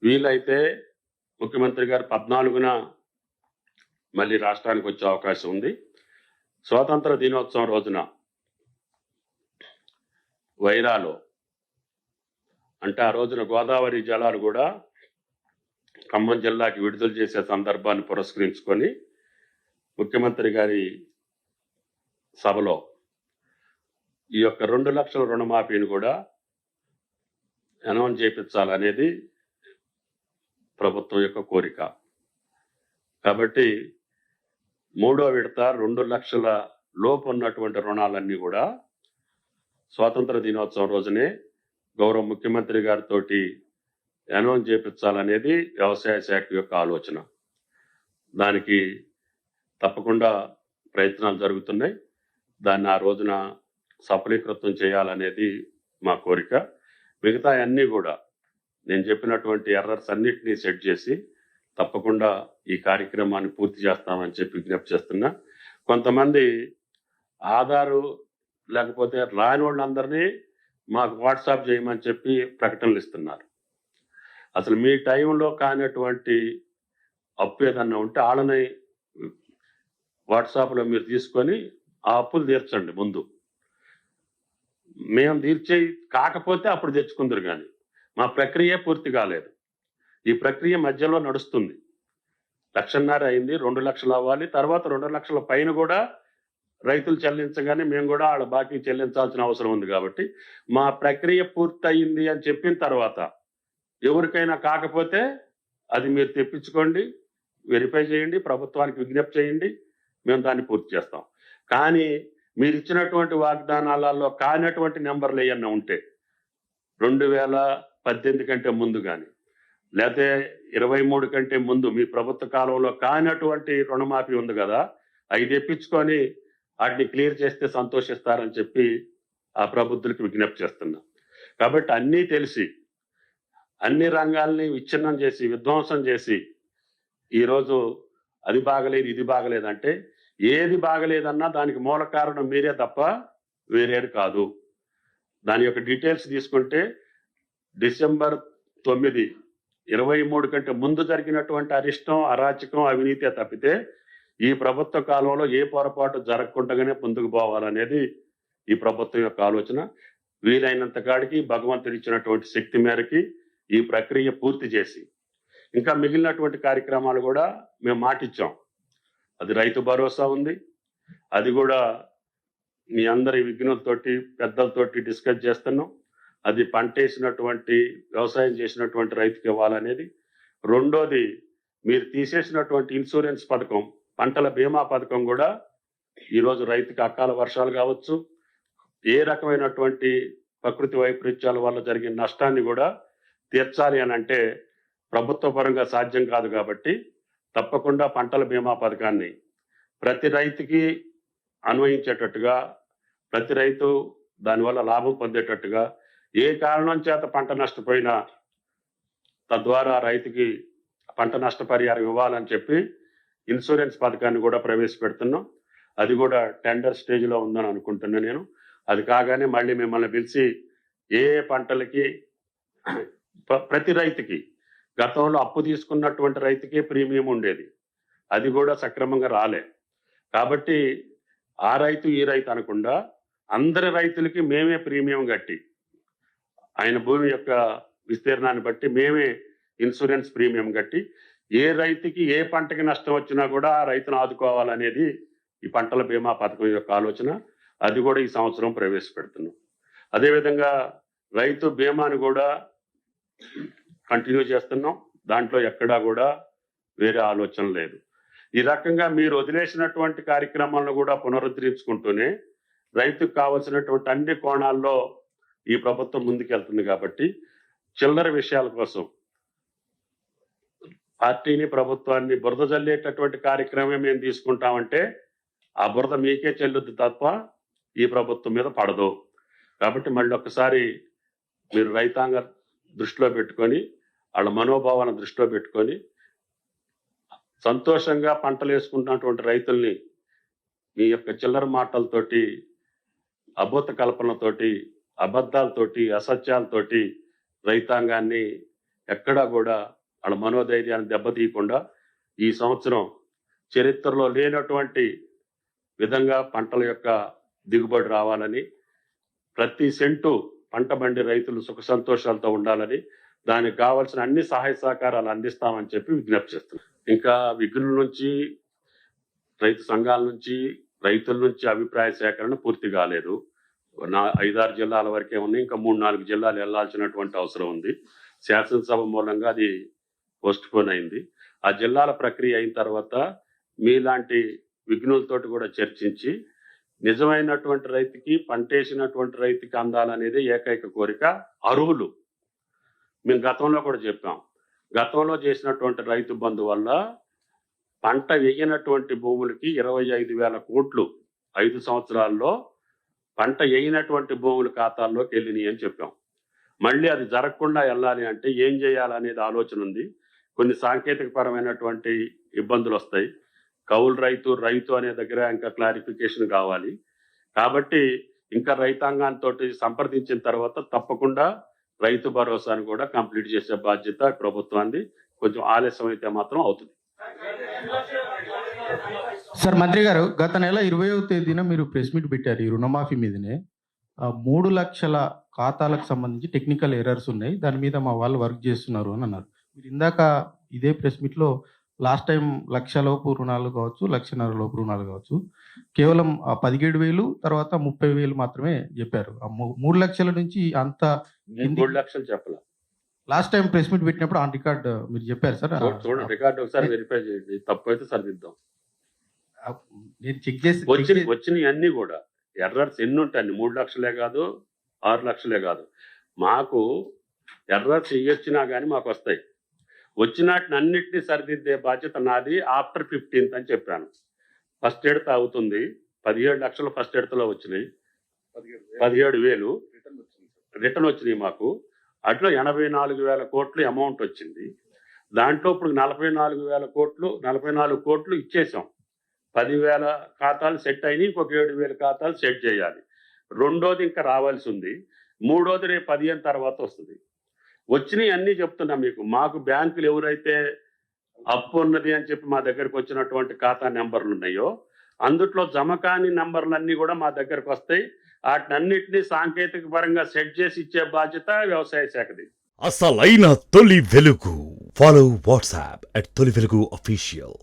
వీలైతే ముఖ్యమంత్రి గారు 14న మళ్ళీ రాష్ట్రానికి వచ్చే అవకాశం ఉంది. స్వాతంత్ర దినోత్సవం రోజున వైరాలో అంటే ఆ రోజున గోదావరి జలాలు కూడా ఖమ్మం జిల్లాకి విడుదల చేసే సందర్భాన్ని పురస్కరించుకొని ముఖ్యమంత్రి గారి సభలో ఈ యొక్క 2 లక్షల రుణమాఫీని కూడా అనౌన్స్ చేయించాలనేది ప్రభుత్వం యొక్క కోరిక. కాబట్టి 3వ విడత 2 లక్షల లోపు ఉన్నటువంటి రుణాలన్నీ కూడా స్వాతంత్ర దినోత్సవం రోజునే గౌరవ ముఖ్యమంత్రి గారితో అనౌన్స్ చేయించాలనేది వ్యవసాయ శాఖ యొక్క ఆలోచన. దానికి తప్పకుండా ప్రయత్నాలు జరుగుతున్నాయి. దాన్ని ఆ రోజున సఫలీకృతం చేయాలనేది మా కోరిక. మిగతా అన్నీ కూడా నేను చెప్పినటువంటి ఎర్రర్స్ అన్నిటినీ సెట్ చేసి తప్పకుండా ఈ కార్యక్రమాన్ని పూర్తి చేస్తామని చెప్పి విజ్ఞప్తి చేస్తున్నా. కొంతమంది ఆధారు లేకపోతే రాని వాళ్ళందరినీ మాకు వాట్సాప్ చేయమని చెప్పి ప్రకటనలు ఇస్తున్నారు. అసలు మీ టైంలో కానటువంటి అప్పు ఏదన్నా ఉంటే వాళ్ళని వాట్సాప్లో మీరు తీసుకొని ఆ అప్పులు తీర్చండి. ముందు మేము తీర్చే కాకపోతే అప్పుడు తెచ్చుకుందరు, కానీ మా ప్రక్రియ పూర్తి కాలేదు. ఈ ప్రక్రియ మధ్యలో నడుస్తుంది. 1,500,000 అయింది, 2 లక్షలు అవ్వాలి. తర్వాత 2 లక్షల పైన కూడా రైతులు చెల్లించగానే మేము కూడా వాళ్ళ బాకీ చెల్లించాల్సిన అవసరం ఉంది. కాబట్టి మా ప్రక్రియ పూర్తి అయింది అని చెప్పిన తర్వాత ఎవరికైనా కాకపోతే అది మీరు తెప్పించుకోండి, వెరిఫై చేయండి, ప్రభుత్వానికి విజ్ఞప్తి చేయండి, మేము దాన్ని పూర్తి చేస్తాం. కానీ మీరు ఇచ్చినటువంటి వాగ్దానాలలో కానటువంటి నెంబర్లు ఏమన్నా ఉంటే 2018 కంటే ముందు కానీ లేకపోతే 23 కంటే ముందు మీ ప్రభుత్వ కాలంలో కానటువంటి రుణమాఫీ ఉంది కదా, అవి తెప్పించుకొని వాటిని క్లియర్ చేస్తే సంతోషిస్తారని చెప్పి ఆ ప్రబుద్ధులకు విజ్ఞప్తి చేస్తున్నా. కాబట్టి అన్నీ తెలిసి అన్ని రంగాల్ని విచ్ఛిన్నం చేసి విధ్వంసం చేసి ఈరోజు అది బాగలేదు ఇది బాగలేదంటే ఏది బాగలేదన్నా దానికి మూల కారణం మీరే తప్ప వేరేది కాదు. దాని యొక్క డీటెయిల్స్ తీసుకుంటే డిసెంబర్ 9, 23 కంటే ముందు జరిగినటువంటి అరిష్టం, అరాచకం, అవినీతి తప్పితే ఈ ప్రభుత్వ కాలంలో ఏ పొరపాటు జరగకుండానే ముందుకు పోవాలనేది ఈ ప్రభుత్వం యొక్క ఆలోచన. వీలైనంత కాడికి భగవంతుడు ఇచ్చినటువంటి శక్తి మేరకి ఈ ప్రక్రియ పూర్తి చేసి ఇంకా మిగిలినటువంటి కార్యక్రమాలు కూడా మేము మాటిచ్చాం. అది రైతు భరోసా ఉంది, అది కూడా మీ అందరి విఘ్నులతోటి పెద్దలతోటి డిస్కస్ చేస్తున్నాం. అది పంట వేసినటువంటి వ్యవసాయం చేసినటువంటి రైతుకి ఇవ్వాలనేది. రెండోది మీరు తీసేసినటువంటి ఇన్సూరెన్స్ పథకం, పంటల బీమా పథకం కూడా ఈరోజు రైతుకి అకాల వర్షాలు కావచ్చు, ఏ రకమైనటువంటి ప్రకృతి వైపరీత్యాల వల్ల జరిగిన నష్టాన్ని కూడా తీర్చాలి అని అంటే ప్రభుత్వ పరంగా సాధ్యం కాదు. కాబట్టి తప్పకుండా పంటల బీమా పథకాన్ని ప్రతి రైతుకి అన్వయించేటట్టుగా, ప్రతి రైతు దానివల్ల లాభం పొందేటట్టుగా, ఏ కారణం చేత పంట నష్టపోయినా తద్వారా రైతుకి పంట నష్టపరిహారం ఇవ్వాలని చెప్పి ఇన్సూరెన్స్ పథకాన్ని కూడా ప్రవేశపెడుతున్నాం. అది కూడా టెండర్ స్టేజ్లో ఉందని అనుకుంటున్నా నేను. అది కాగానే మళ్ళీ మిమ్మల్ని పిలిచి ఏ పంటలకి ప్రతి రైతుకి, గతంలో అప్పు తీసుకున్నటువంటి రైతుకి ప్రీమియం ఉండేది, అది కూడా సక్రమంగా రాలే. కాబట్టి ఆ రైతు ఈ రైతు అనకుండా అందరి రైతులకి మేమే ప్రీమియం కట్టి, ఆయన భూమి యొక్క విస్తీర్ణాన్ని బట్టి మేమే ఇన్సూరెన్స్ ప్రీమియం కట్టి ఏ రైతుకి ఏ పంటకి నష్టం వచ్చినా కూడా ఆ రైతును ఆదుకోవాలనేది ఈ పంటల బీమా పథకం యొక్క ఆలోచన. అది కూడా ఈ సంవత్సరం ప్రవేశపెడుతున్నాం. అదేవిధంగా రైతు బీమాని కూడా కంటిన్యూ చేస్తున్నాం. దాంట్లో ఎక్కడా కూడా వేరే ఆలోచన లేదు. ఈ రకంగా మీరు వదిలేసినటువంటి కార్యక్రమాలను కూడా పునరుద్ధరించుకుంటూనే రైతుకు కావలసినటువంటి అన్ని కోణాల్లో ఈ ప్రభుత్వం ముందుకెళ్తుంది. కాబట్టి చిల్లర విషయాల కోసం పార్టీని, ప్రభుత్వాన్ని బురద జల్లేటటువంటి కార్యక్రమం మేము తీసుకుంటామంటే ఆ బురద మీకే చెల్లుద్ది తప్ప ఈ ప్రభుత్వం మీద పడదు. కాబట్టి మళ్ళీ ఒక్కసారి మీరు రైతాంగ దృష్టిలో పెట్టుకొని, వాళ్ళ మనోభావాలను దృష్టిలో పెట్టుకొని సంతోషంగా పంటలు వేసుకుంటున్నటువంటి రైతుల్ని మీ యొక్క చిల్లర మాటలతోటి, అభూత కల్పనతోటి, అబద్ధాలతోటి, అసత్యాలతోటి రైతాంగాన్ని ఎక్కడా కూడా వాళ్ళ మనోధైర్యాన్ని దెబ్బతీయకుండా ఈ సంవత్సరం చరిత్రలో లేనటువంటి విధంగా పంటల యొక్క దిగుబడి రావాలని, ప్రతి సెంటు పంట బండి రైతులు సుఖ సంతోషాలతో ఉండాలని, దానికి కావాల్సిన అన్ని సహాయ సహకారాలు అందిస్తామని చెప్పి విజ్ఞప్తి చేస్తున్నాం. ఇంకా విఘ్నుల నుంచి, రైతు సంఘాల నుంచి, రైతుల నుంచి అభిప్రాయ సేకరణ పూర్తి కాలేదు. 5-6 జిల్లాల వరకే ఉన్నాయి. ఇంకా 3-4 జిల్లాలు వెళ్లాల్సినటువంటి అవసరం ఉంది. శాసనసభ మూలంగా అది పోస్ట్ పోన్ అయింది. ఆ జిల్లాల ప్రక్రియ అయిన తర్వాత మీలాంటి విఘ్నులతోటి కూడా చర్చించి నిజమైనటువంటి రైతుకి, పంటేసినటువంటి రైతుకి అందాలనేది ఏకైక కోరిక. అర్హులు మేము గతంలో కూడా చెప్పాం. గతంలో చేసినటువంటి రైతు బంధు వల్ల పంట వేయనటువంటి భూములకి 25,000 కోట్లు 5 సంవత్సరాల్లో పంట వేయనటువంటి భూముల ఖాతాల్లోకి వెళ్ళినాయి అని చెప్పాం. మళ్ళీ అది జరగకుండా వెళ్ళాలి అంటే ఏం చేయాలనేది ఆలోచన ఉంది. కొన్ని సాంకేతిక పరమైనటువంటి ఇబ్బందులు వస్తాయి. కౌలు రైతు అనే దగ్గర ఇంకా క్లారిఫికేషన్ కావాలి. కాబట్టి ఇంకా రైతాంగాంతో సంప్రదించిన తర్వాత తప్పకుండా రైతు భరోసాను కూడా కంప్లీట్ చేసే బాధ్యత ప్రభుత్వాన్ని. కొంచెం ఆలస్యం అయితే మాత్రం అవుతుంది. సార్ మంత్రి గారు, గత నెల 20వ తేదీన మీరు ప్రెస్ మీట్ పెట్టారు ఈ రుణమాఫీ మీదనే. 3 లక్షల ఖాతాలకు సంబంధించి టెక్నికల్ ఎర్రర్స్ ఉన్నాయి, దాని మీద మా వాళ్ళు వర్క్ చేస్తున్నారు అని అన్నారు. మీరు ఇందాక ఇదే ప్రెస్ మీట్లో లాస్ట్ టైం 1,00,000 లోపు రుణాలు కావచ్చు, 1,50,000 లోపు రుణాలు కావచ్చు, కేవలం 17,000 తర్వాత 30,000 మాత్రమే చెప్పారు. 3 లక్షల నుంచి అంత 3 లక్షలు చెప్పాల. లాస్ట్ టైం ప్రెస్ మీట్ పెట్టినప్పుడు ఆన్ రికార్డ్ మీరు చెప్పారు సార్. చూడండి, రికార్డు ఒకసారి వెరిఫై చేయండి. తప్పు అయితే సరిదిద్దాం. నేను చెక్ చేసి వచ్చినాయి అన్ని కూడా ఎర్రర్స్ ఎన్ని ఉంటాయి. 3 లక్షలే కాదు, 6 లక్షలే కాదు. మాకు ఎర్రర్స్ ఇచ్చినా కానీ మాకు వస్తాయి. వచ్చినట్టు అన్నిటినీ సరిదిద్దే బాధ్యత నాది. ఆఫ్టర్ 15th అని చెప్పాను. ఫస్ట్ ఎడత అవుతుంది. 17 లక్షలు ఫస్ట్ ఎడతలో వచ్చినాయి. 17,000 రిటర్న్ వచ్చినాయి మాకు. అట్లా 84,000 కోట్లు అమౌంట్ వచ్చింది. దాంట్లో ఇప్పుడు 44 కోట్లు ఇచ్చేసాం. 10,000 ఖాతాలు సెట్ అయినాయి. ఇంకొక 7,000 ఖాతాలు సెట్ చేయాలి. రెండోది ఇంకా రావాల్సి ఉంది. మూడోది రేపు 15 తర్వాత వస్తుంది. వచ్చినాయి అన్నీ చెప్తున్నా మీకు. మాకు బ్యాంకులు ఎవరైతే అప్పు ఉన్నది అని చెప్పి మా దగ్గరకు వచ్చినటువంటి ఖాతా నెంబర్లు ఉన్నాయో అందుట్లో జమ కాని నెంబర్లన్నీ కూడా మా దగ్గరకు వస్తాయి. వాటినన్నిటినీ సాంకేతిక పరంగా సెట్ చేసి ఇచ్చే బాధ్యత వ్యవసాయ శాఖది. అసలైన తొలి వెలుగు. ఫాలో వాట్సాప్ @తొలి వెలుగు అఫీషియల్.